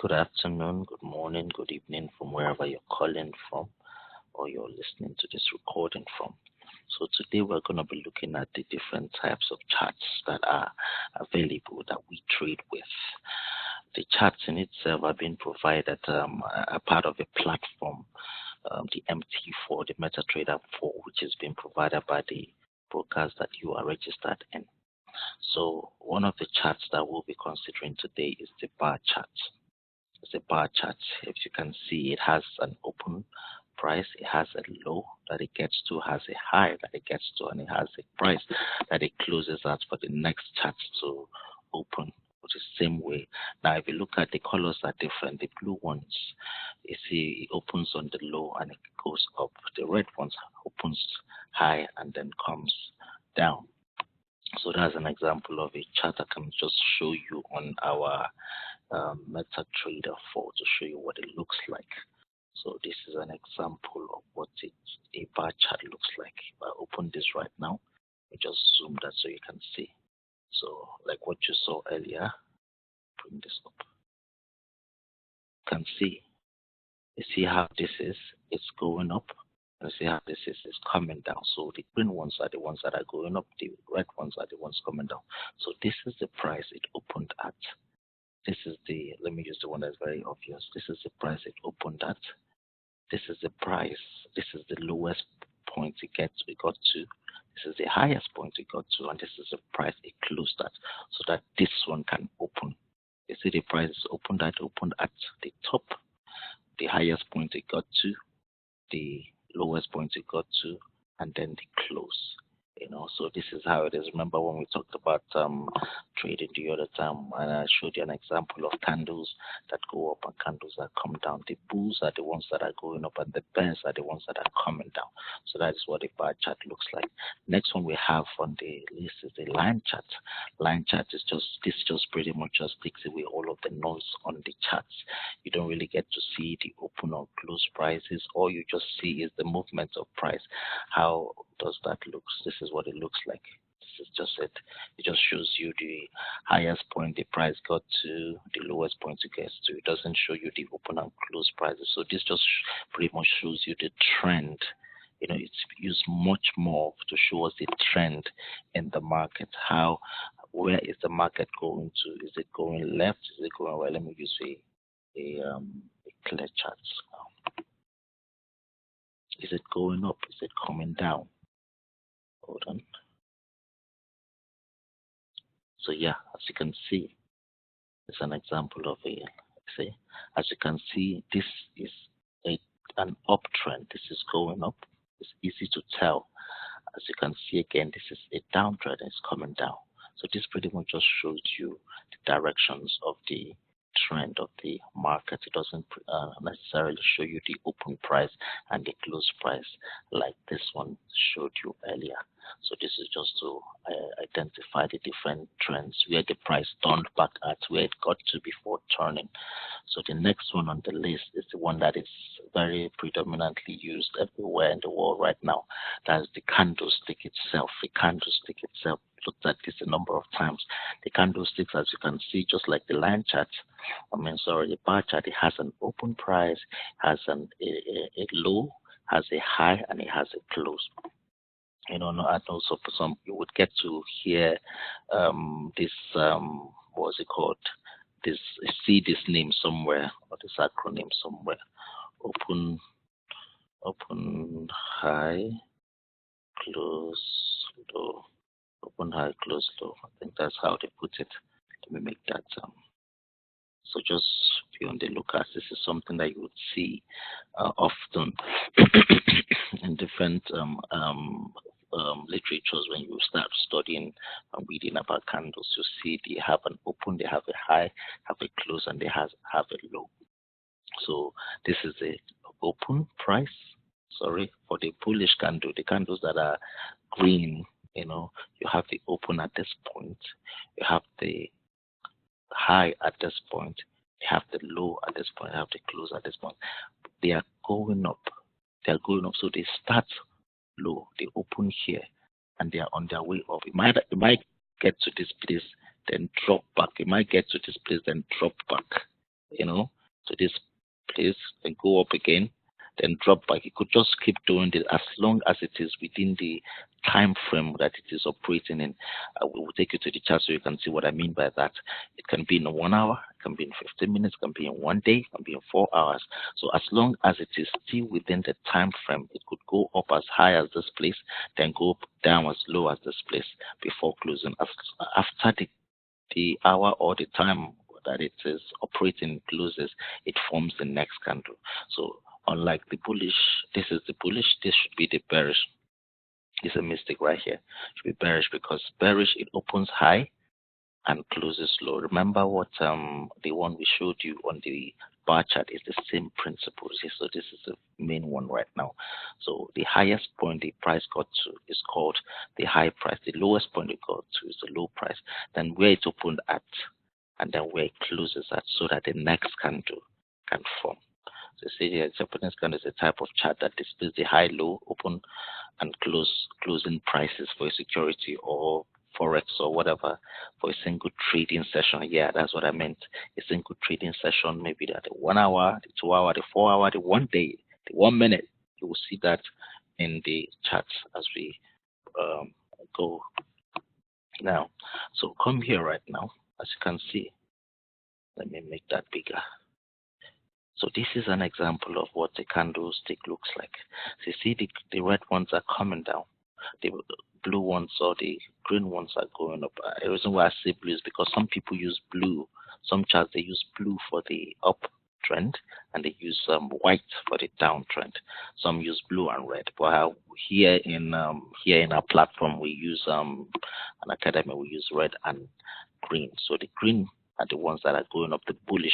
Good afternoon, good morning, good evening from wherever you're calling from or you're listening to this recording from. So today we're going to be looking at the different types of charts that are available that we trade with. The charts in itself are being provided a part of a platform, the MT4, the MetaTrader 4, which is being provided by the brokers that you are registered in. So one of the charts that we'll be considering today is the bar chart. It's a bar chart. If you can see, it has an open price, it has a low that it gets to, has a high that it gets to, and it has a price that it closes at for the next chart to open, which is the same way. Now, if you look at the colors are different. The blue ones, you see, it opens on the low and it goes up. The red ones opens high and then comes down. So that's an example of a chart I can just show you on our MetaTrader 4 to show you what it looks like. So this is an example of what a bar chart looks like. If I open this right now, I just zoom that so you can see. So like what you saw earlier, bring this up. You can see. You see how this is? It's going up. And see how this is coming down. So the green ones are the ones that are going up. The red ones are the ones coming down. So this is the price it opened at. This is the, let me use the one that's very obvious. This is the price it opened at. This is the price. This is the lowest point it got to. This is the highest point it got to. And this is the price it closed at. So that this one can open. You see the price is opened at the top. The highest point it got to. The lowest point it got to, and then the close. So this is how it is. Remember when we talked about trading the other time, and I showed you an example of candles that go up and candles that come down. The bulls are the ones that are going up, and the bears are the ones that are coming down. So that is what a bar chart looks like. Next one we have on the list is the line chart. Line chart is just pretty much just takes away all of the noise on the charts. You don't really get to see the open or close prices. All you just see is the movement of price. How does that look? This is what it looks like. This is just it. It just shows you the highest point the price got to, the lowest point it gets to. It doesn't show you the open and close prices. So this just pretty much shows you the trend. It's used much more to show us the trend in the market. Where is the market going to? Is it going left? Is it going right? Let me use a clear chart. Is it going up? Is it coming down? Hold on. So yeah, as you can see, it's an example of as you can see, this is an uptrend. This is going up. It's easy to tell. As you can see again, this is a downtrend and it's coming down. So this pretty much just shows you the directions of the trend of the market. It doesn't necessarily show you the open price and the close price like this one showed you earlier. So this is just to identify the different trends where the price turned back at where it got to before turning. So the next one on the list is the one that is very predominantly used everywhere in the world right now. That's the candlestick itself. The candlestick itself, looked at this a number of times. The candlesticks, as you can see, just like the line chart, the bar chart, it has an open price, has a low, has a high, and it has a close. And also for some, you would get to hear this, what's it called? See this name somewhere, or this acronym somewhere. Open, high, close, low. Open, high, close, low. I think that's how they put it. Let me make that. So just be on the lookout. This is something that you would see often in different literatures when you start studying and reading about candles. You see they have an open, they have a high, have a close, and they have a low. So this is the open price. Sorry, for the bullish candle, the candles that are green, you have the open at this point, you have the high at this point, you have the low at this point, you have the close at this point. They are going up. They are going up. So they start low, they open here, and they are on their way up. It might get to this place, then drop back. It might get to this place, then drop back. to this place, then go up again, then drop back. It could just keep doing this as long as it is within the time frame that it is operating in. We will take you to the chart so you can see what I mean by that. It can be in 1 hour, it can be in 15 minutes, it can be in 1 day, it can be in 4 hours. So as long as it is still within the time frame, it could go up as high as this place, then go down as low as this place before closing. After the hour or the time that it is operating closes, it forms the next candle. So unlike the bullish, this is the bullish, this should be the bearish. It's a mistake right here. It should be bearish, because bearish, it opens high and closes low. Remember what the one we showed you on the bar chart is the same principle. So this is the main one right now. So the highest point the price got to is called the high price. The lowest point it got to is the low price. Then where it opened at, and then where it closes at, so that the next candle can form. So see here, Japanese candle is a type of chart that displays the high, low, open, and closing prices for a security or forex or whatever for a single trading session. Yeah, that's what I meant. A single trading session, maybe the 1 hour, the 2 hour, the 4 hour, the 1 day, the 1 minute. You will see that in the charts as we go now. So come here right now, as you can see. Let me make that bigger. So this is an example of what a candlestick looks like. So you see the red ones are coming down. The blue ones or the green ones are going up. The reason why I say blue is because some people use blue. Some charts, they use blue for the uptrend, and they use white for the downtrend. Some use blue and red. But here in our platform, we use an academy, we use red and green. So the green are the ones that are going up, the bullish.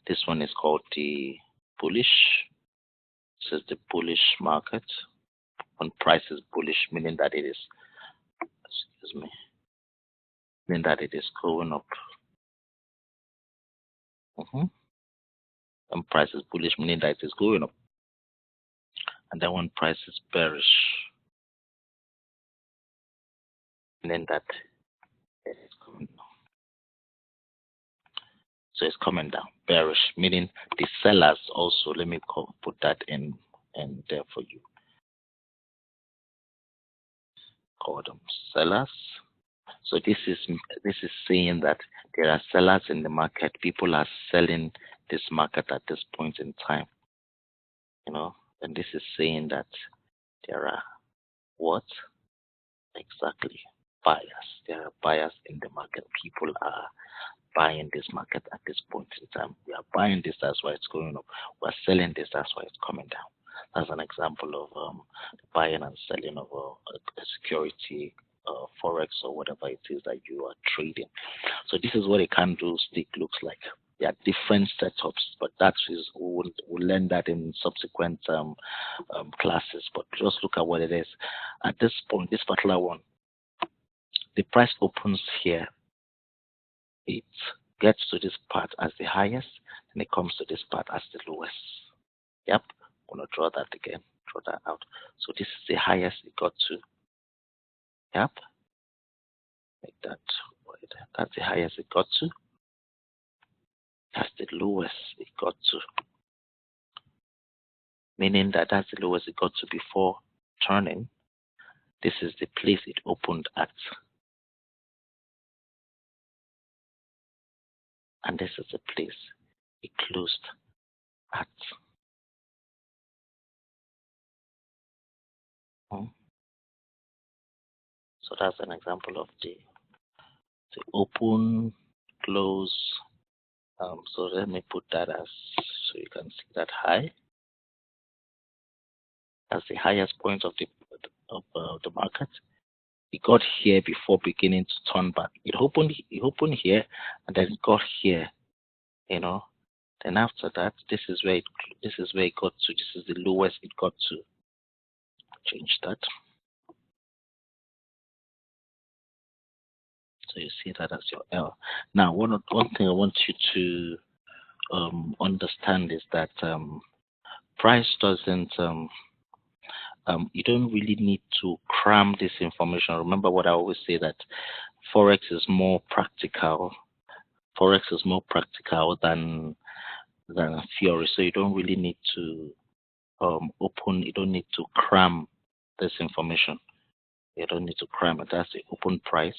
This one is called the bullish. This is the bullish market. When price is bullish, meaning that it is, meaning that it is going up. When price is bullish, meaning that it is going up. And then when price is bearish, meaning that it is coming down. So it's coming down. Bearish, meaning the sellers also, let me put that in there for you. Call them sellers. So this is saying that there are sellers in the market. People are selling this market at this point in time. And this is saying that there are what? Exactly. Buyers. There are buyers in the market. People are buying this market at this point in time. We are buying this, that's why it's going up. We are selling this, that's why it's coming down. That's an example of buying and selling of a security, forex, or whatever it is that you are trading. So this is what a candlestick looks like. There are different setups, but that is we'll learn that in subsequent classes. But just look at what it is. At this point, this particular one, the price opens here. It gets to this part as the highest, and it comes to this part as the lowest. Yep, I'm gonna draw that again. Draw that out. So this is the highest it got to. Yep, like that. That's the highest it got to. That's the lowest it got to. Meaning that that's the lowest it got to before turning. This is the place it opened at. And this is the place it closed at. So that's an example of the open, close. So let me put that as, so you can see that high. That's the highest point of the market. It got here before beginning to turn back. It opened here, and then it got here. Then after that, this is where it got to. This is the lowest it got to. Change that. So you see that as your L. Now, one thing I want you to understand is that price doesn't. You don't really need to cram this information. Remember what I always say, that Forex is more practical. Forex is more practical than than Fury, so you don't really need to open. You don't need to cram this information. You don't need to cram it. That's the open price,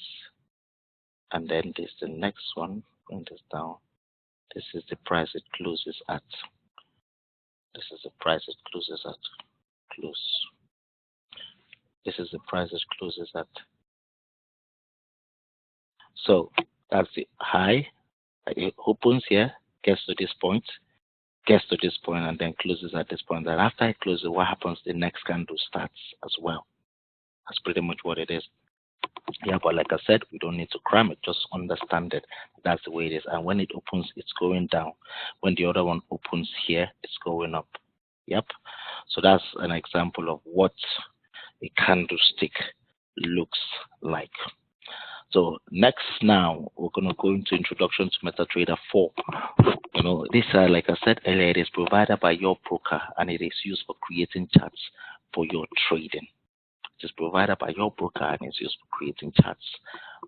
and then there's the next one. Bring this down. This is the price it closes at. This is the price it closes at. Close. This is the price it closes at. So that's the high. It opens here, gets to this point, and then closes at this point. And after it closes, what happens? The next candle starts as well. That's pretty much what it is. Yeah, but like I said, we don't need to cram it. Just understand it. That's the way it is. And when it opens, it's going down. When the other one opens here, it's going up. Yep. So that's an example of what a candlestick looks like. So next, now we're going to go into Introduction to MetaTrader 4. You know, this, like I said earlier, it is provided by your broker, and it is used for creating charts for your trading. It is provided by your broker, and it's used for creating charts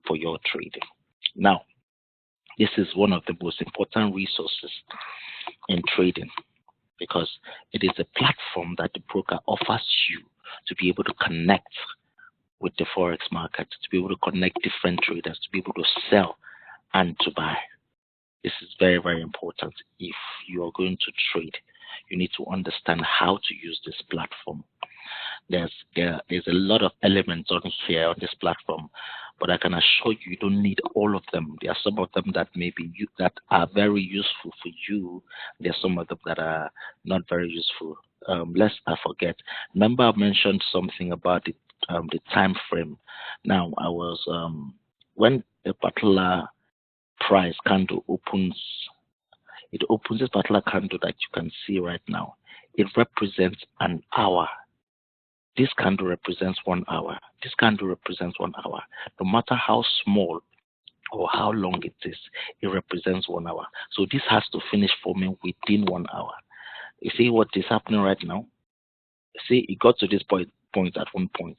for your trading. Now, this is one of the most important resources in trading, because it is a platform that the broker offers you to be able to connect with the forex market, to be able to connect different traders, to be able to sell and to buy. This is very, very important. If you are going to trade, you need to understand how to use this platform. There's a lot of elements on here on this platform, but I can assure you, you don't need all of them. There are some of them that that are very useful for you. There are some of them that are not very useful. Lest I forget. Remember, I mentioned something about the time frame. Now, I was when a particular price candle opens, it opens this particular candle that you can see right now. It represents an hour. This candle represents 1 hour. This candle represents 1 hour. No matter how small or how long it is, it represents 1 hour. So this has to finish forming within 1 hour. You see what is happening right now? See, it got to this point at one point,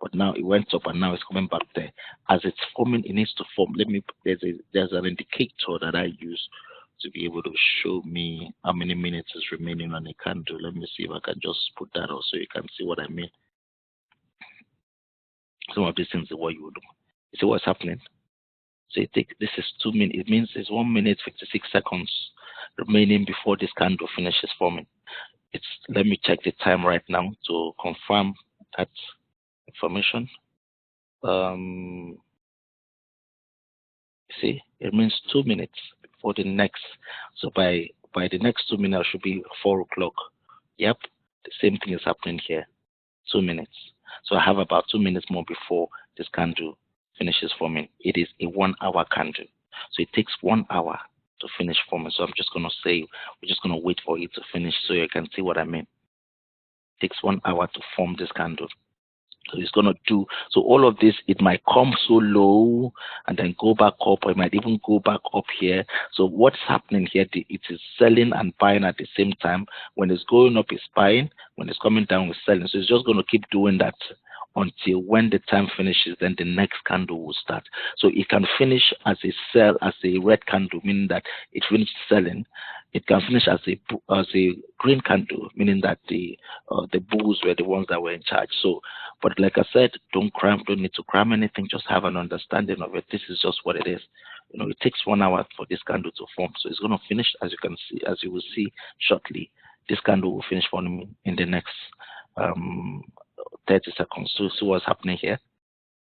but now it went up and now it's coming back there. As it's forming, it needs to form. There's an indicator that I use to be able to show me how many minutes is remaining on a candle. Let me see if I can just put that out so you can see what I mean. Some of these things are what you would do. You see what's happening? So this is 2 minutes. It means it's 1 minute 56 seconds remaining before this candle finishes forming. Let me check the time right now to confirm that information. See, it means 2 minutes for the next. So by the next 2 minutes, it should be 4 o'clock. Yep, the same thing is happening here. 2 minutes. So I have about 2 minutes more before this candle finishes forming. It is a 1 hour candle. So it takes 1 hour to finish forming. So I'm just going to say, we're just going to wait for it to finish so you can see what I mean. It takes 1 hour to form this candle. So it's going to do, so all of this, it might come so low and then go back up, or it might even go back up here. So what's happening here, it is selling and buying at the same time. When it's going up, it's buying. When it's coming down, it's selling. So it's just going to keep doing that until when the time finishes, then the next candle will start. So it can finish as a red candle, meaning that it finished selling. It can finish as a green candle, meaning that the bulls were the ones that were in charge. So, but like I said, don't need to cram anything. Just have an understanding of it. This is just what it is. You know, it takes 1 hour for this candle to form. So it's going to finish, as you will see shortly. This candle will finish forming in the next 30 seconds. So see what's happening here.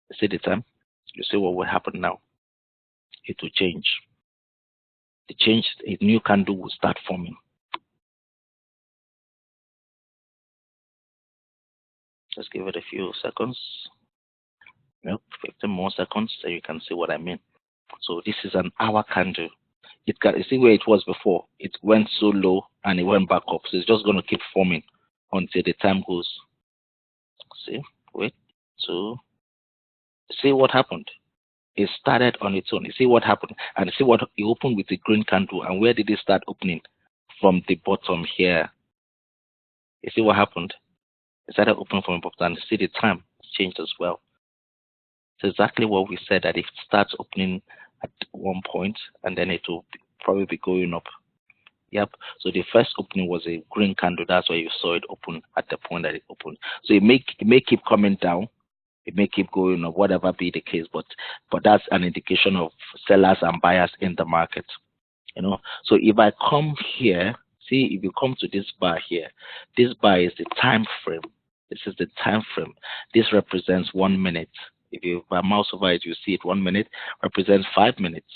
You see the time. You see what will happen now. It will change. A new candle will start forming. Just give it a few seconds. Nope, 15 more seconds so you can see what I mean. So this is an hour candle. You see where it was before. It went so low and it went back up. So it's just going to keep forming until the time goes. See, wait, see what happened. It started on its own. You see what happened, and see what it opened with the green candle. And where did it start opening? From the bottom here. You see what happened? It started opening from the bottom, and see the time changed as well. It's exactly what we said, that it starts opening at one point, and then it will probably be going up. Yep. So the first opening was a green candle. That's why you saw it open at the point that it opened. So it may keep coming down. It may keep going or whatever be the case, but that's an indication of sellers and buyers in the market. So if I come here, see, if you come to this bar here, this bar is the time frame. This is the time frame. This represents 1 minute. If you mouse over it, you see it. 1 minute represents 5 minutes.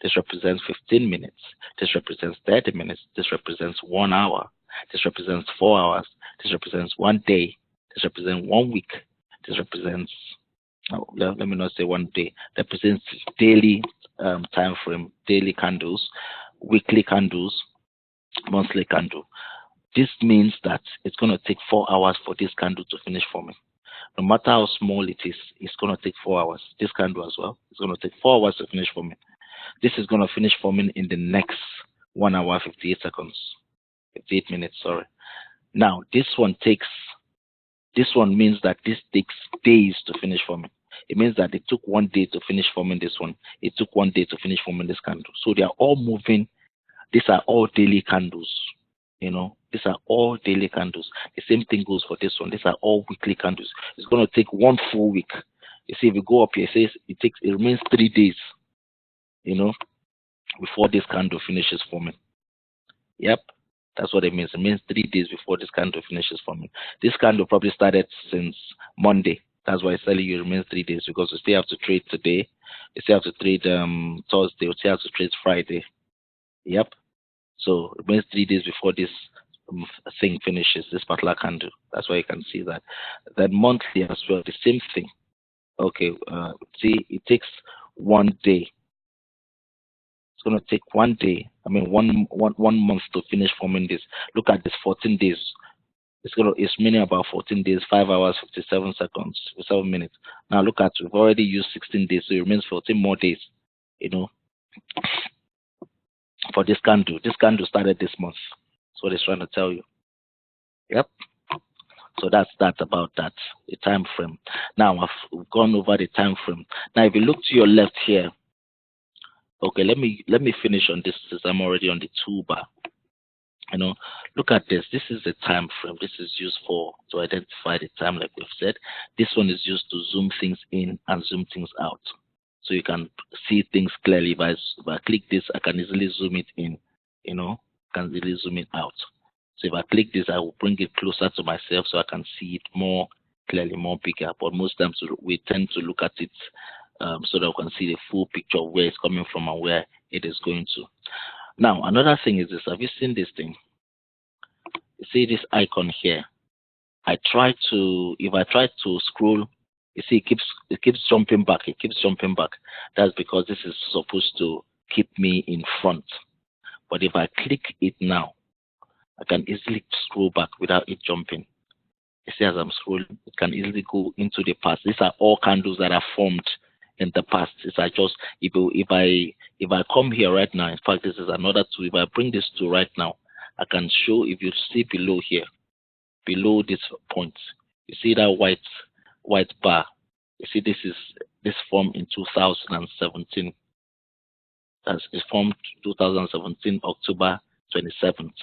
This represents 15 minutes. This represents 30 minutes. This represents 1 hour. This represents 4 hours. This represents 1 day. This represents 1 week. This represents, let me not say 1 day, represents daily time frame, daily candles, weekly candles, monthly candle. This means that it's going to take 4 hours for this candle to finish forming. No matter how small it is, it's going to take 4 hours. This candle as well, it's going to take 4 hours to finish forming. This is going to finish forming in the next 1 hour, 58 seconds, 58 minutes, sorry. Now, this one means that this takes days to finish forming. It means that it took 1 day to finish forming this one. It took 1 day to finish forming this candle. So they are all moving. These are all daily candles. These are all daily candles. The same thing goes for this one. These are all weekly candles. It's going to take 1 full week. You see, if you go up here, it says it remains 3 days, before this candle finishes forming. Yep. That's what it means. It means 3 days before this candle finishes forming. This candle probably started since Monday. That's why it's telling you it remains 3 days, because you still have to trade today. You still have to trade Thursday. You still have to trade Friday. Yep. So it remains 3 days before this thing finishes, this particular candle. That's why you can see that. Then monthly as well, the same thing. Okay. See, it takes 1 day. It's going to take 1 day. I mean, one month to finish forming this. Look at this, 14 days. It's meaning about 14 days, 5 hours, 57 seconds, 7 minutes. Now look at, we've already used 16 days, so it remains 14 more days, for this candle. This candle started this month. That's what it's trying to tell you. Yep. So that's about that, the time frame. Now I've gone over the time frame. Now if you look to your left here, okay, let me finish on this since I'm already on the toolbar. Look at this. This is the time frame. This is used to identify the time, like we've said. This one is used to zoom things in and zoom things out, so you can see things clearly. If I click this, I can easily zoom it in. Can easily zoom it out. So if I click this, I will bring it closer to myself so I can see it more clearly, more bigger. But most times we tend to look at it so that we can see the full picture of where it's coming from and where it is going to. Now, another thing is this. Have you seen this thing? You see this icon here? If I try to scroll, you see it keeps jumping back. It keeps jumping back. That's because this is supposed to keep me in front. But if I click it now, I can easily scroll back without it jumping. You see, as I'm scrolling, it can easily go into the past. These are all candles that are formed in the past. It's like just if I come here right now, in fact, this is another tool. If I bring this to right now, I can show. If you see below here, below this point, you see that white bar. You see this formed in 2017. It formed 2017 October 27th.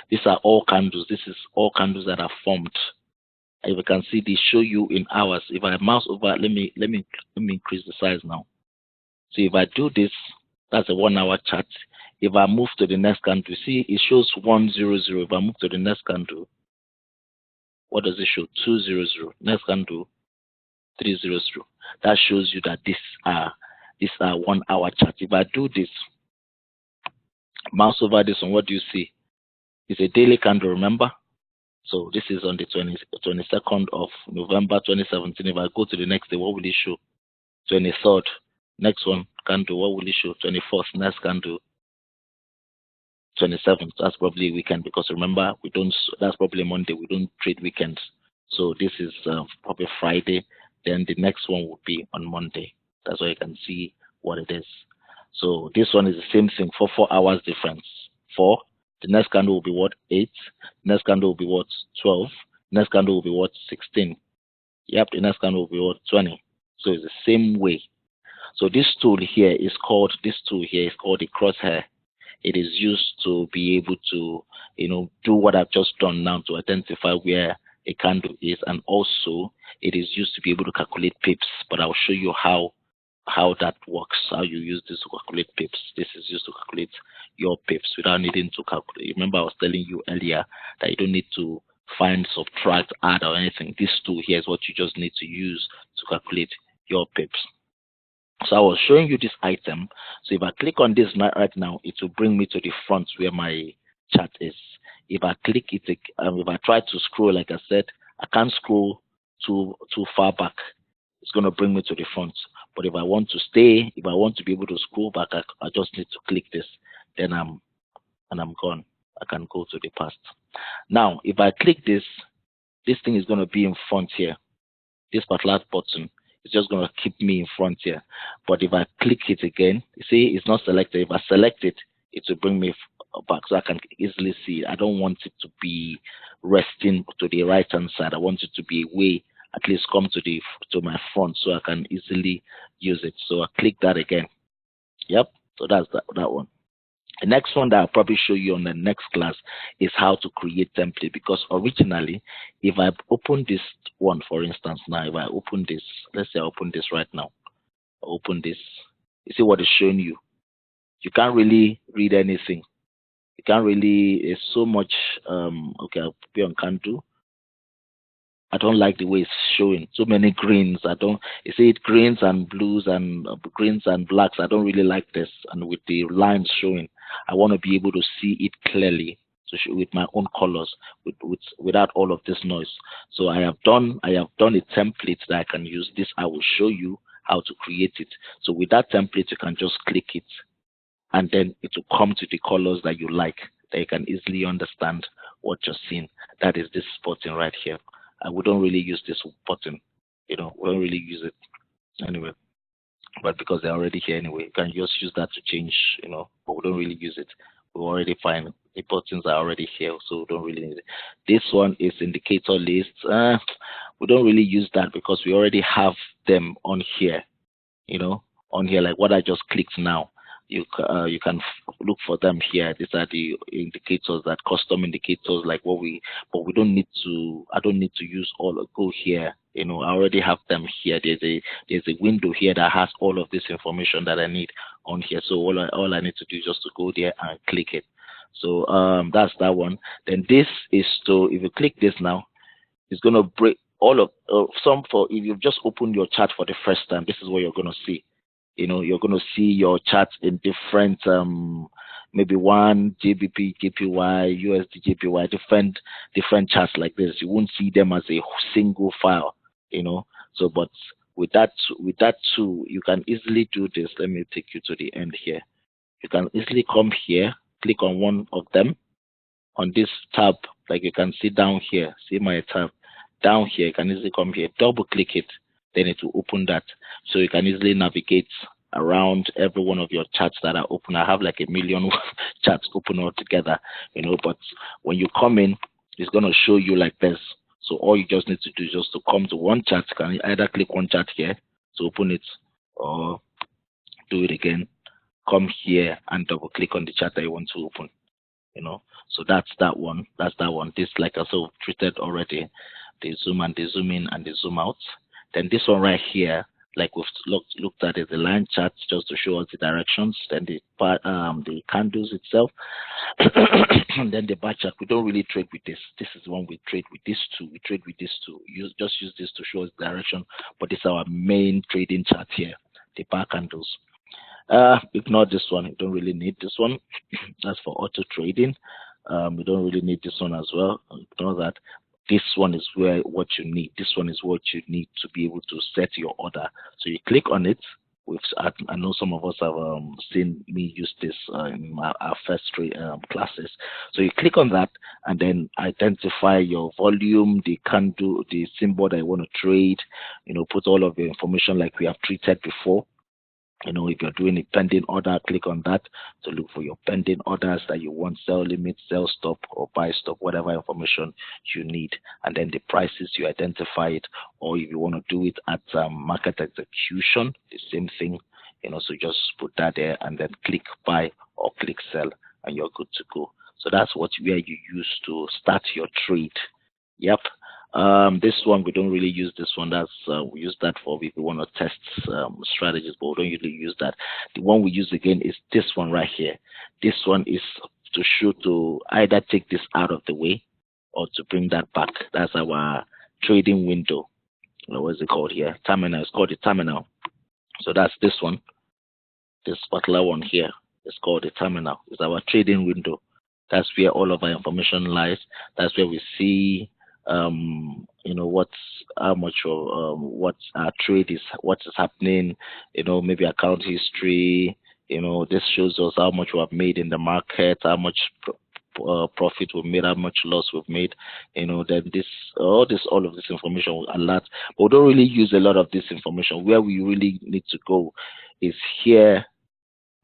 These are all candles. This is all candles that are formed. If you can see, they show you in hours. If I mouse over, let me increase the size now. So if I do this, that's a 1 hour chart. If I move to the next candle, see it shows 100. If I move to the next candle, what does it show? 200. Next candle, 300. That shows you that these are 1 hour chart. If I do this, mouse over this one, what do you see? It's a daily candle, remember? So this is on the 22nd of November 2017. If I go to the next day, what will it show? 23rd. Next one, candle, what will it show? 24th. Next candle, 27th. That's probably a weekend, because remember, that's probably Monday. We don't trade weekends. So this is probably Friday. Then the next one will be on Monday. That's why you can see what it is. So this one is the same thing, for 4 hours difference. 4. The next candle will be what? 8. The next candle will be what? 12. The next candle will be what? 16. Yep, the next candle will be what? 20. So it's the same way. So this tool here is called the crosshair. It is used to be able to, do what I've just done now to identify where a candle is, and also it is used to be able to calculate pips. But I'll show you how that works, how you use this to calculate pips. This is used to calculate your pips without needing to calculate. Remember, I was telling you earlier that you don't need to find, subtract, add, or anything. This tool here is what you just need to use to calculate your pips. So I was showing you this item. So if I click on this right now, it will bring me to the front where my chart is. If I click it, if I try to scroll, like I said, I can't scroll too far back. It's going to bring me to the front. But if I want to stay, if I want to be able to scroll back, I just need to click this. Then I'm gone. I can go to the past. Now, if I click this thing is going to be in front here. This particular button is just going to keep me in front here. But if I click it again, you see it's not selected. If I select it, it will bring me back so I can easily see it. I don't want it to be resting to the right hand side. I want it to be away, at least come to my front so I can easily use it. So I click that again. Yep. So that's that one. The next one that I'll probably show you on the next class is how to create template, because originally, if I open this one, for instance, now, if I open this, let's say I open this right now, I open this, you see what it's showing you. You can't really read anything. You can't really, it's so much, okay, I'll be on Cantu. I don't like the way it's showing so many greens. You see it greens and blues and greens and blacks. I don't really like this. And with the lines showing, I want to be able to see it clearly, to show with my own colors, without all of this noise. So I have done a template that I can use. This I will show you how to create it. So with that template, you can just click it, and then it will come to the colors that you like, that you can easily understand what you're seeing. That is this button right here. And we don't really use this button, we don't really use it anyway. But because they're already here anyway, you can just use that to change, but we don't really use it. We already find the buttons are already here, so we don't really need it. This one is indicator list. We don't really use that because we already have them on here, on here, like what I just clicked now. You can look for them here. These are the indicators, that custom indicators, like but we don't need to. I don't need to use all. Go here. I already have them here. There's a window here that has all of this information that I need on here. So all I need to do is just to go there and click it. So that's that one. Then this is if you click this now, it's gonna break all of if you've just opened your chart for the first time. This is what you're gonna see. You're going to see your charts in different, maybe one GBP, JPY, USD, JPY, different charts like this. You won't see them as a single file, So, but with that tool, you can easily do this. Let me take you to the end here. You can easily come here, click on one of them on this tab, like you can see down here. See my tab down here. You can easily come here, double click it. Then it will open that, so you can easily navigate around every one of your charts that are open. I have like 1 million charts open all together, but when you come in, it's going to show you like this. So all you just need to do is just to come to one chart. You can either click one chart here to open it, or do it again, come here and double click on the chart that you want to open. So that's that one. This, like I said, treated already, the zoom and the zoom in and the zoom out. Then this one right here, like we've looked at, is the line chart, just to show us the directions. Then the candles itself, and then the bar chart. We don't really trade with this. This is the one we trade with this two. We trade with this two. Just use this to show us direction. But this is our main trading chart here, the bar candles. Ignore this one. You don't really need this one. That's for auto trading. We don't really need this one as well. Ignore that. This one is what you need. This one is what you need to be able to set your order. So you click on it. I know some of us have seen me use this in our first three classes. So you click on that and then identify your volume, the candle, the symbol that you want to trade. Put all of the information like we have treated before. If you're doing a pending order, click on that to look for your pending orders that you want, sell limit, sell stop, or buy stop, whatever information you need. And then the prices, you identify it. Or if you want to do it at market execution, the same thing. So just put that there and then click buy or click sell. and you're good to go. So that's where you use to start your trade. Yep. This one we don't really use this one. That's we use that for if we want to test strategies, but we don't usually use that. The one we use again is this one right here. This one is to show to either take this out of the way or to bring that back. That's our trading window. What is it called here? Terminal. It's called the terminal. So that's this one. This particular one here is called the terminal. It's our trading window. That's where all of our information lies. That's where we see you know, how much of what our trade is, what is happening, you know, maybe account history, you know, this shows us how much we have made in the market, how much profit we've made, how much loss we've made, you know, then all of this information will alert. But we don't really use a lot of this information. Where we really need to go is here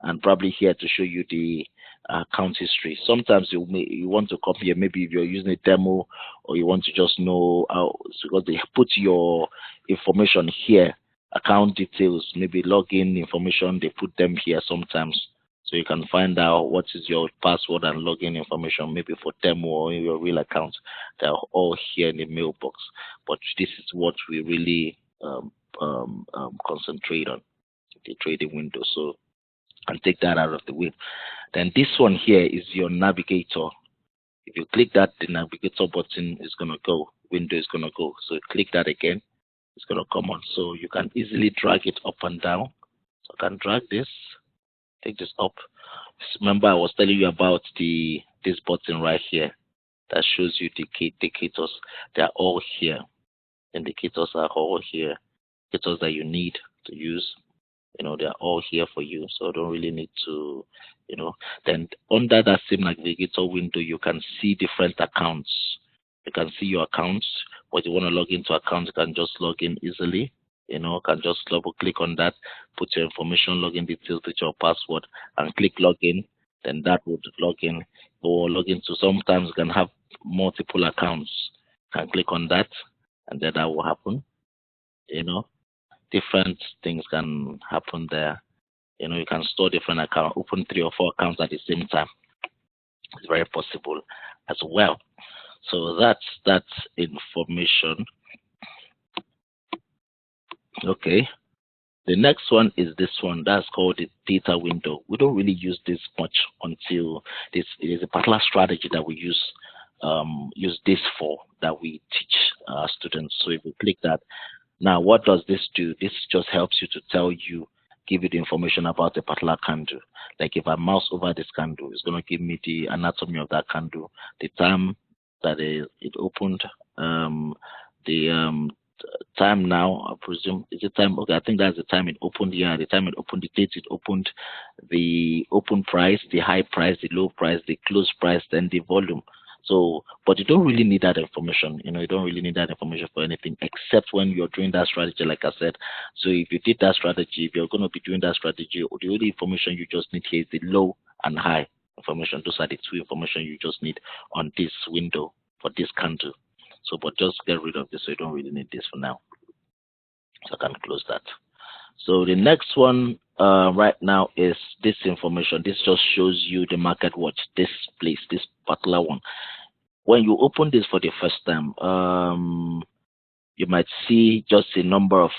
and probably here to show you the account history. Sometimes you want to come here, maybe if you're using a demo or you want to just know how, because they put your information here, account details, maybe login information, they put them here sometimes. So you can find out what is your password and login information, maybe for demo or in your real account. They're all here in the mailbox. But this is what we really concentrate on, the trading window. So and take that out of the way. Then this one here is your navigator. If you click that, the navigator button is going to go, window is going to go. So click that again, it's going to come on. So you can easily drag it up and down. So I can drag this, take this up. Remember I was telling you about this button right here that shows you the indicators. They are all here. Indicators are all here. Indicators that you need to use. You know, they're all here for you, so don't really need to, you know. Then under that same navigator window, you can see different accounts. You can see your accounts. When you want to log into accounts, you can just log in easily. You know, can just double click on that, put your information, login details, put your password, and click login. Then that would log in or log into. Sometimes you can have multiple accounts. Can click on that, and then that will happen. You know. Different things can happen there. You know, you can store different accounts, open 3 or 4 accounts at the same time. It's very possible as well. So that's that information. Okay. The next one is this one. That's called the data window. We don't really use this much until it is a particular strategy that we use this for, that we teach our students. So if we click that, now, what does this do? This just helps you to give you the information about a particular candle. Like if I mouse over this candle, it's going to give me the anatomy of that candle, the time that it opened, the time now, I presume. Is it time? Okay, I think that's the time it opened. Yeah, the time it opened, the date it opened, the open price, the high price, the low price, the close price, then the volume. So, but you don't really need that information. You know, you don't really need that information for anything except when you're doing that strategy, like I said. So if you did that strategy, if you're going to be doing that strategy, the only information you just need here is the low and high information. Those are the 2 information you just need on this window for this candle. So, but just get rid of this. So you don't really need this for now. So I can close that. So the next one right now is this information. This just shows you the market watch, this place, this particular one. When you open this for the first time, you might see just a number of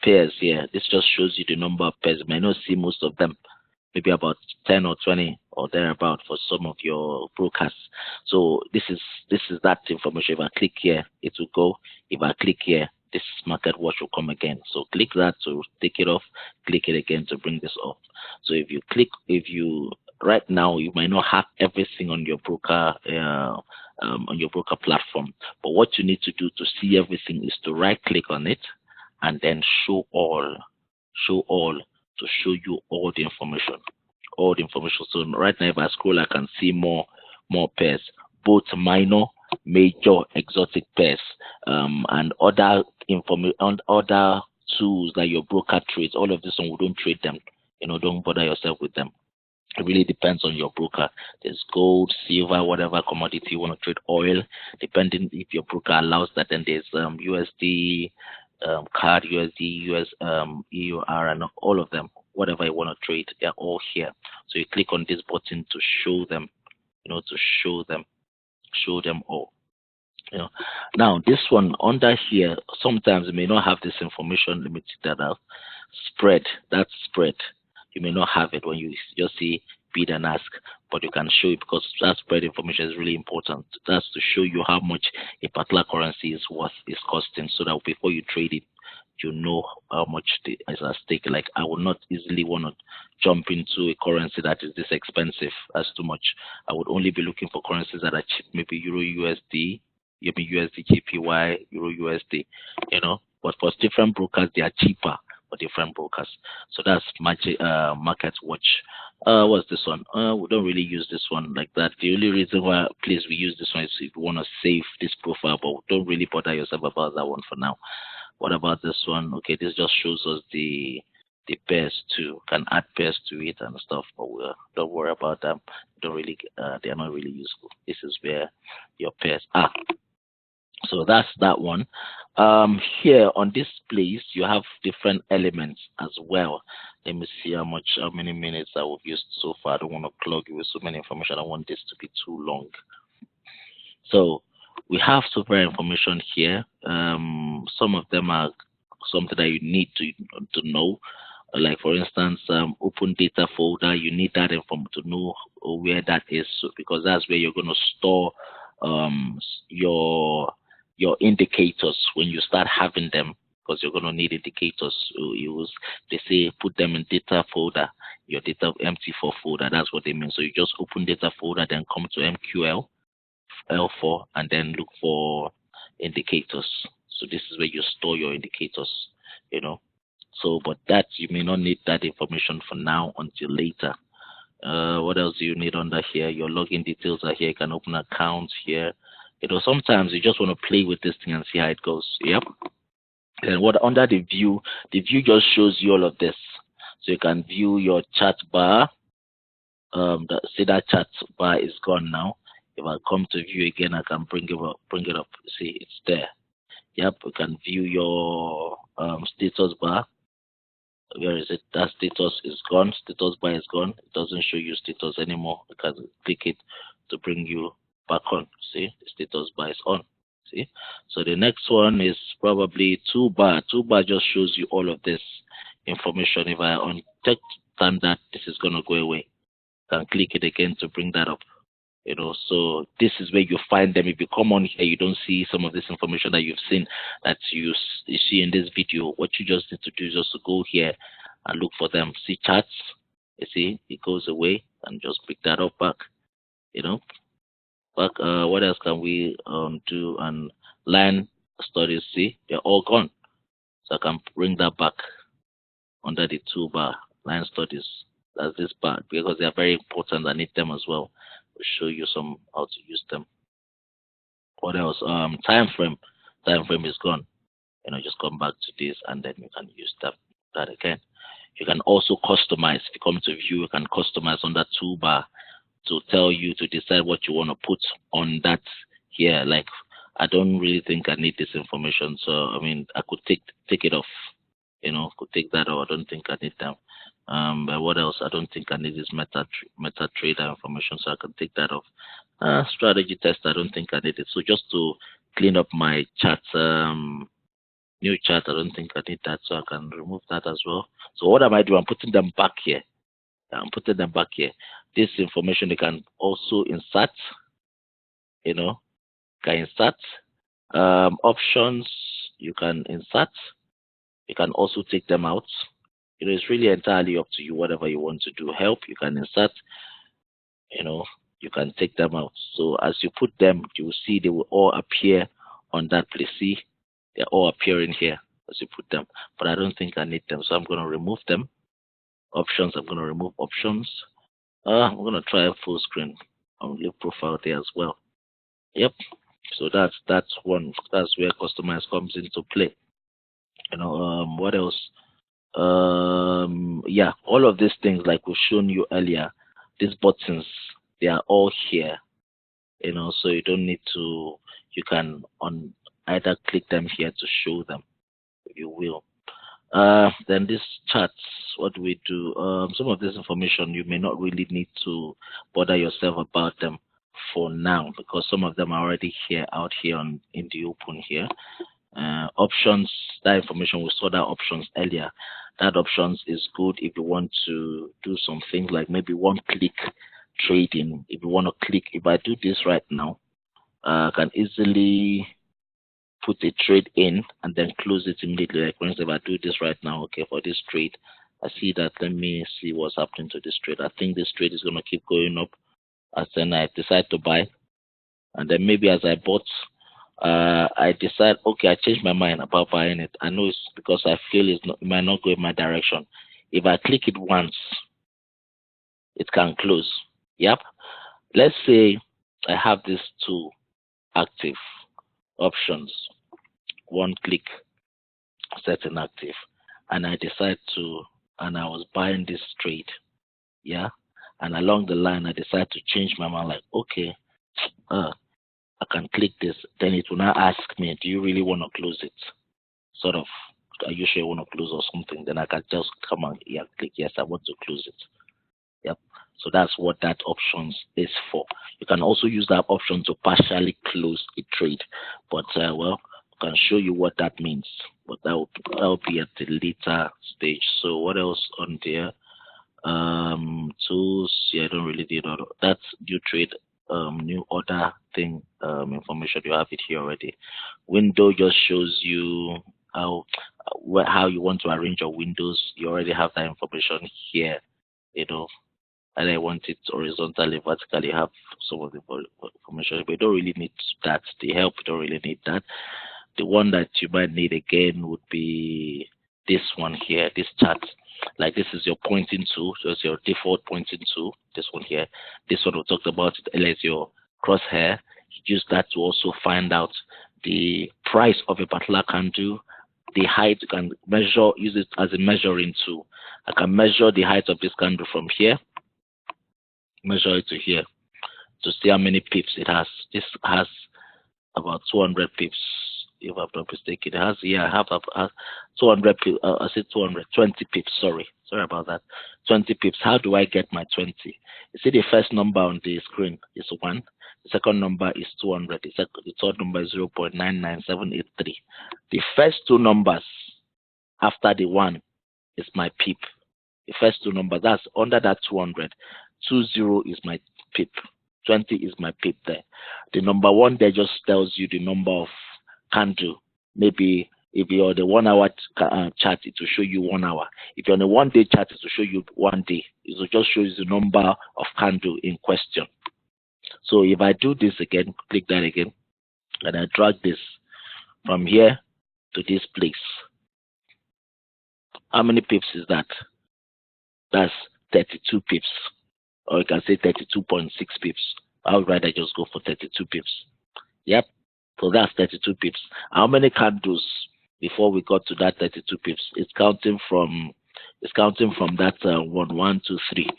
pairs here. This just shows you the number of pairs. You might not see most of them, maybe about 10 or 20 or thereabout for some of your brokers. So this is that information. If I click here, it will go. If I click here, this market watch will come again. So click that to take it off, click it again to bring this off. So if you right now, you might not have everything on your broker platform, but what you need to do to see everything is to right click on it and then show all to show you all the information. So right now, if I scroll, I can see more pairs, both minor, major, exotic pairs, and other other tools that your broker trades. All of this one, we don't trade them. You know, don't bother yourself with them. It really depends on your broker. There's gold, silver, whatever commodity you want to trade, oil, depending if your broker allows that. Then there's USD, CAD, USD, EUR, and all of them. whatever you want to trade, they're all here. So you click on this button to show them, to show them all. Now this one under here, sometimes you may not have this information. Let me take that out. Spread, that's spread. You may not have it when you just see bid and ask, but you can show it because that spread information is really important. That's to show you how much a particular currency is costing, so that before you trade it, you know how much is at stake. Like, I would not easily want to jump into a currency that is this expensive. That's too much. I would only be looking for currencies that are cheap, maybe Euro USD, maybe USD JPY, Euro USD, But for different brokers, they are cheaper for different brokers. So that's Market Watch. What's this one? We don't really use this one like that. The only reason why, please, we use this one is if you want to save this profile, but don't really bother yourself about that one for now. What about this one? Okay, this just shows us the pairs too. Can add pairs to it and stuff, but don't worry about them. Don't really, they are not really useful. This is where your pairs are. So that's that one. Here on this place, you have different elements as well. Let me see how many minutes I have used so far. I don't want to clog you with so many information. I don't want this to be too long. So we have super information here. Some of them are something that you need to know. Like, for instance, open data folder. You need that information to know where that is, because that's where you're going to store your indicators when you start having them, because you're going to need indicators to use. They say put them in data folder, your data MT4 folder. That's what they mean. So you just open data folder, then come to MQL L4, and then look for indicators. So this is where you store your indicators, So, but that you may not need that information for now until later. What else do you need under here? Your login details are here. You can open accounts here. Sometimes you just want to play with this thing and see how it goes. Yep. And what under the view just shows you all of this. So you can view your chat bar. See, that chat bar is gone now. If I come to view again, I can bring it up. See, it's there. Yep, you can view your status bar. Where is it? That status is gone. Status bar is gone. It doesn't show you status anymore. You can click it to bring you back on. See, the status bar is on. See, so the next one is probably toolbar. Toolbar just shows you all of this information. If I uncheck standard, this is going to go away. You can click it again to bring that up. So this is where you find them. If you come on here, you don't see some of this information that you've seen, that you see in this video. What you just need to do is just to go here and look for them. See charts, you see, it goes away, and just pick that up back, back. What else can we do? And line studies, see, they're all gone. So I can bring that back under the toolbar, line studies. That's this part, because they are very important. I need them as well. We'll show you how to use them. What else? Time frame is gone. Just come back to this, and then you can use that again. You can also customize. If you come to view, you can customize on that toolbar to tell you to decide what you want to put on that here. Like, I don't really think I need this information, so I mean, I could take it off. Could take that off. I don't think I need them. But what else? I don't think I need this MetaTrader information, so I can take that off. Strategy test, I don't think I need it. So just to clean up my chart, new chart, I don't think I need that, so I can remove that as well. So what am I doing? I'm putting them back here. This information you can also insert. Can insert options. You can insert. You can also take them out. It's really entirely up to you, whatever you want to do. Help, you can insert, you can take them out. So as you put them, you will see they will all appear on that place. See, they're all appearing here as you put them. But I don't think I need them, so I'm going to remove them. Options, I'm going to remove options. I'm going to try a full screen. I'll leave profile there as well. Yep. So that's one. That's where customize comes into play. What else? Yeah, all of these things, like we've shown you earlier, these buttons, they are all here, so you don't need to, you can either click them here to show them, if you will. Then these charts, what do we do? Some of this information you may not really need to bother yourself about them for now, because some of them are already here, out here in the open here. Options, that information, we saw that options earlier. That options is good if you want to do some things like maybe one click trading. If you want to click, if I do this right now, I can easily put a trade in and then close it immediately. Like for instance, if I do this right now, okay, for this trade, I see that. Let me see what's happening to this trade. I think this trade is going to keep going up. As then I decide to buy, and then maybe as I bought, I decide, okay, I changed my mind about buying it. I know it's because I feel it might not go in my direction. If I click it once, it can close. Yep. Let's say I have these two active options. One click, setting active, and I decide to, and I was buying this trade. Yeah. And along the line, I decide to change my mind, like, okay, I can click this, then it will now ask me, do you really want to close it? Sort of, are you sure you want to close or something? Then I can just come and click, yes, I want to close it. Yep. So that's what that option is for. You can also use that option to partially close a trade. But, well, I can show you what that means. But that will be at the later stage. So what else on there? Tools, yeah, I don't really need all that's new trade, new order thing, information. You have it here already. Window just shows you how you want to arrange your windows. You already have that information here, you know. And I want it horizontally, vertically. Have some of the information, but you don't really need that. The help, you don't really need that. The one that you might need again would be this one here, this chart. Like this is your pointing tool, so it's your default pointing tool. This one here, this one we talked about it earlier, is your crosshair. You use that to also find out the price of a particular candle, the height. You can measure, use it as a measuring tool. I can measure the height of this candle from here, measure it to here, to see how many pips it has. This has about 200 pips. If I'm not mistaken, it has, yeah, I have 200 pips. I said 220 pips. Sorry about that. 20 pips. How do I get my 20? You see the first number on the screen is 1. The second number is 200. The third number is 0.99783. The first two numbers after the 1 is my pip. The first two numbers, that's under that 200. 20 is my pip. 20 is my pip there. The number 1 there just tells you the number of candle. Maybe if you're the 1 hour chart, it will show you 1 hour. If you're on a 1 day chart, it will show you 1 day. It will just show you the number of candle in question. So if I do this again, click that again, and I drag this from here to this place, how many pips is that? That's 32 pips, or you can say 32.6 pips. I would rather just go for 32 pips. Yep. So that's 32 pips. How many candles before we got to that 32 pips? It's counting from that 1, 1, 2, 3.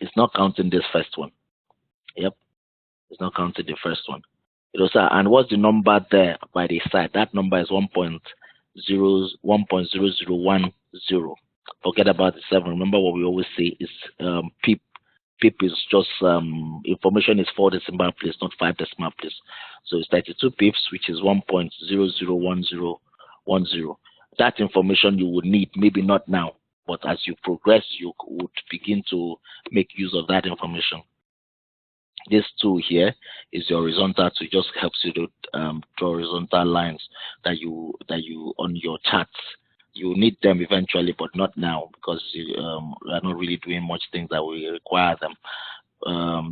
It's not counting this first one. Yep. It's not counting the first one. And what's the number there by the side? That number is 1.0010. Forget about the 7. Remember what we always say is pip. Pip is just information is 4 decimal place, not 5 decimal place. So it's 32 pips, which is 1.001010. That information you would need, maybe not now, but as you progress, you would begin to make use of that information. This tool here is your horizontal tool. It just helps you to draw horizontal lines that you on your charts. You need them eventually, but not now, because you are not really doing much things that will require them.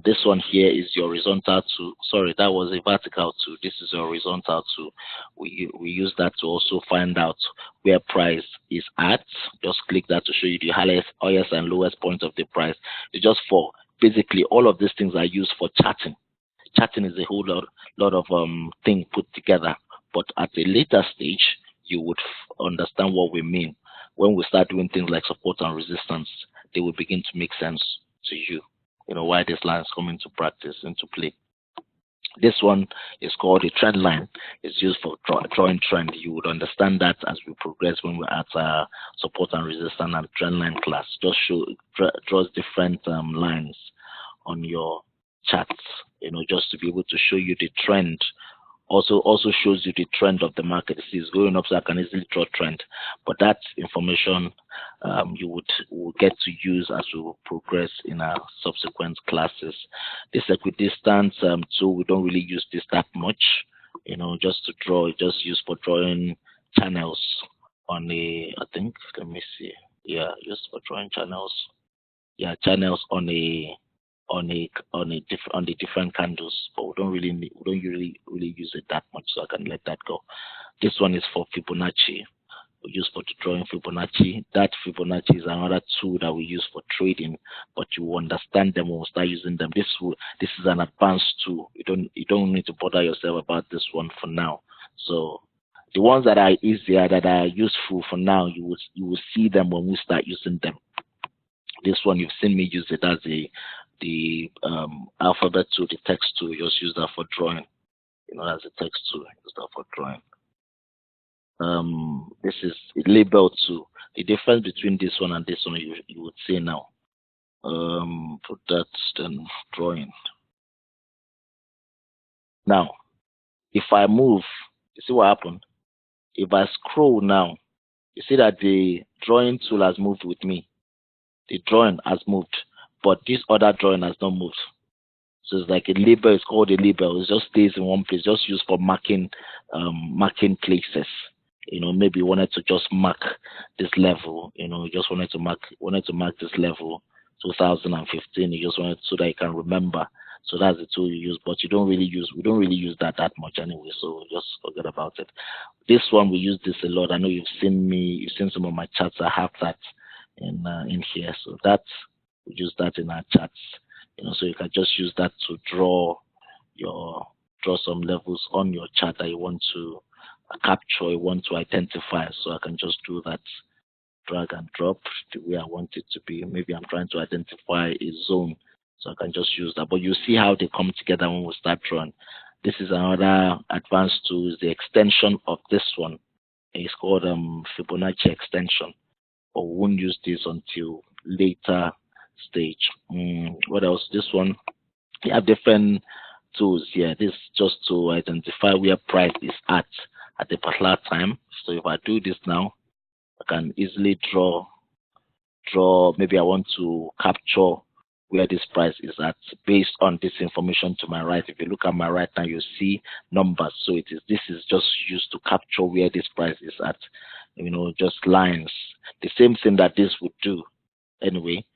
This one here is your horizontal tool. Sorry, that was a vertical tool. This is a horizontal tool. We use that to also find out where price is at. Just click that to show you the highest and lowest point of the price. It's just for, basically, all of these things are used for charting. Charting is a whole lot of thing put together. But at a later stage, you would understand what we mean. When we start doing things like support and resistance, they will begin to make sense to you. You know why this line is coming into practice, into play. This one is called a trend line. It's used for drawing trend. You would understand that as we progress when we're at support and resistance and trend line class. Just draws different lines on your charts, just to be able to show you the trend. Also shows you the trend of the market. See, it's going up, so I can easily draw trend. But that information you will get to use as we progress in our subsequent classes. This equidistance tool, we don't really use this that much. Just to draw, just used for drawing channels on a. I think. Let me see. Yeah, just for drawing channels. Yeah, channels on the different candles, but we don't really use it that much, so I can let that go. This one is for Fibonacci. We use for drawing Fibonacci. That Fibonacci is another tool that we use for trading, but you will understand them when we start using them. This is an advanced tool. You don't need to bother yourself about this one for now. So the ones that are easier, that are useful for now, you will see them when we start using them. This one, you've seen me use it as the alphabet tool, the text tool. Just use that for drawing. As a text tool, use that for drawing. This is a label tool. The difference between this one and this one, you would say now. For that, then drawing. Now, if I move, you see what happened? If I scroll now, you see that the drawing tool has moved with me. The drawing has moved, but this other drawing has not moved. So it's like a label. It's called a label. It just stays in one place, just used for marking places. Maybe you wanted to just mark this level. You just wanted to mark this level, 2015. You just wanted so that you can remember. So that's the tool you use, but we don't really use that much anyway. So just forget about it. This one, we use this a lot. I know you've seen some of my charts. I have that in here. So we use that in our charts. So you can just use that to draw some levels on your chart that you want to capture, you want to identify. So I can just do that, drag and drop the way I want it to be. Maybe I'm trying to identify a zone, so I can just use that. But you see how they come together when we start drawing. This is another advanced tool. The extension of this one is called Fibonacci extension. But we won't use this until later stage. What else? This one, you have different tools here. This is just to identify where price is at a particular time. So if I do this now, I can easily draw. Maybe I want to capture where this price is at based on this information to my right. If you look at my right now, you see numbers. So this is just used to capture where this price is at. Just lines. The same thing that this would do. Anyway,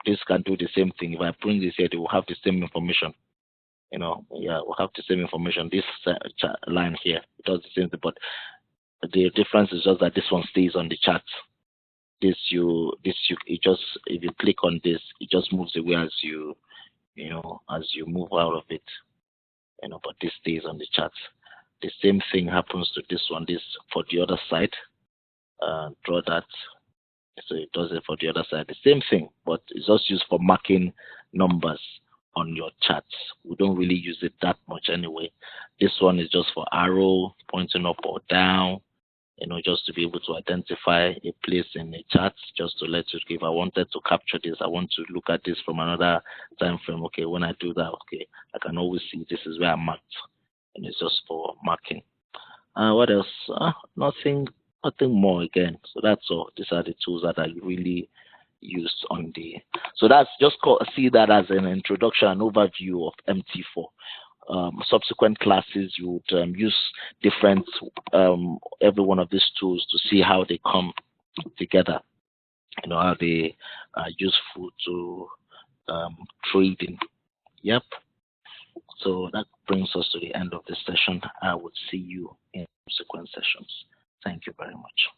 this can do the same thing. If I bring this here, they will have the same information. We'll have the same information. This line here, it does the same thing, but the difference is just that this one stays on the chart. If you click on this, it just moves away as you move out of it. But this stays on the chart. The same thing happens to this one. This for the other side. Draw that. So it does it for the other side. The same thing, but it's just used for marking numbers on your charts. We don't really use it that much anyway. This one is just for arrow pointing up or down, just to be able to identify a place in a chart, just to let you, if I wanted to capture this, I want to look at this from another time frame. Okay, when I do that, okay, I can always see this is where I marked, and it's just for marking. What else? Nothing more again. So that's all. These are the tools that I really used on the. So that's just see that as an introduction, an overview of MT4. Subsequent classes, you would use different every one of these tools to see how they come together. How they are useful to trading. Yep. So that brings us to the end of this session. I would see you in subsequent sessions. Thank you very much.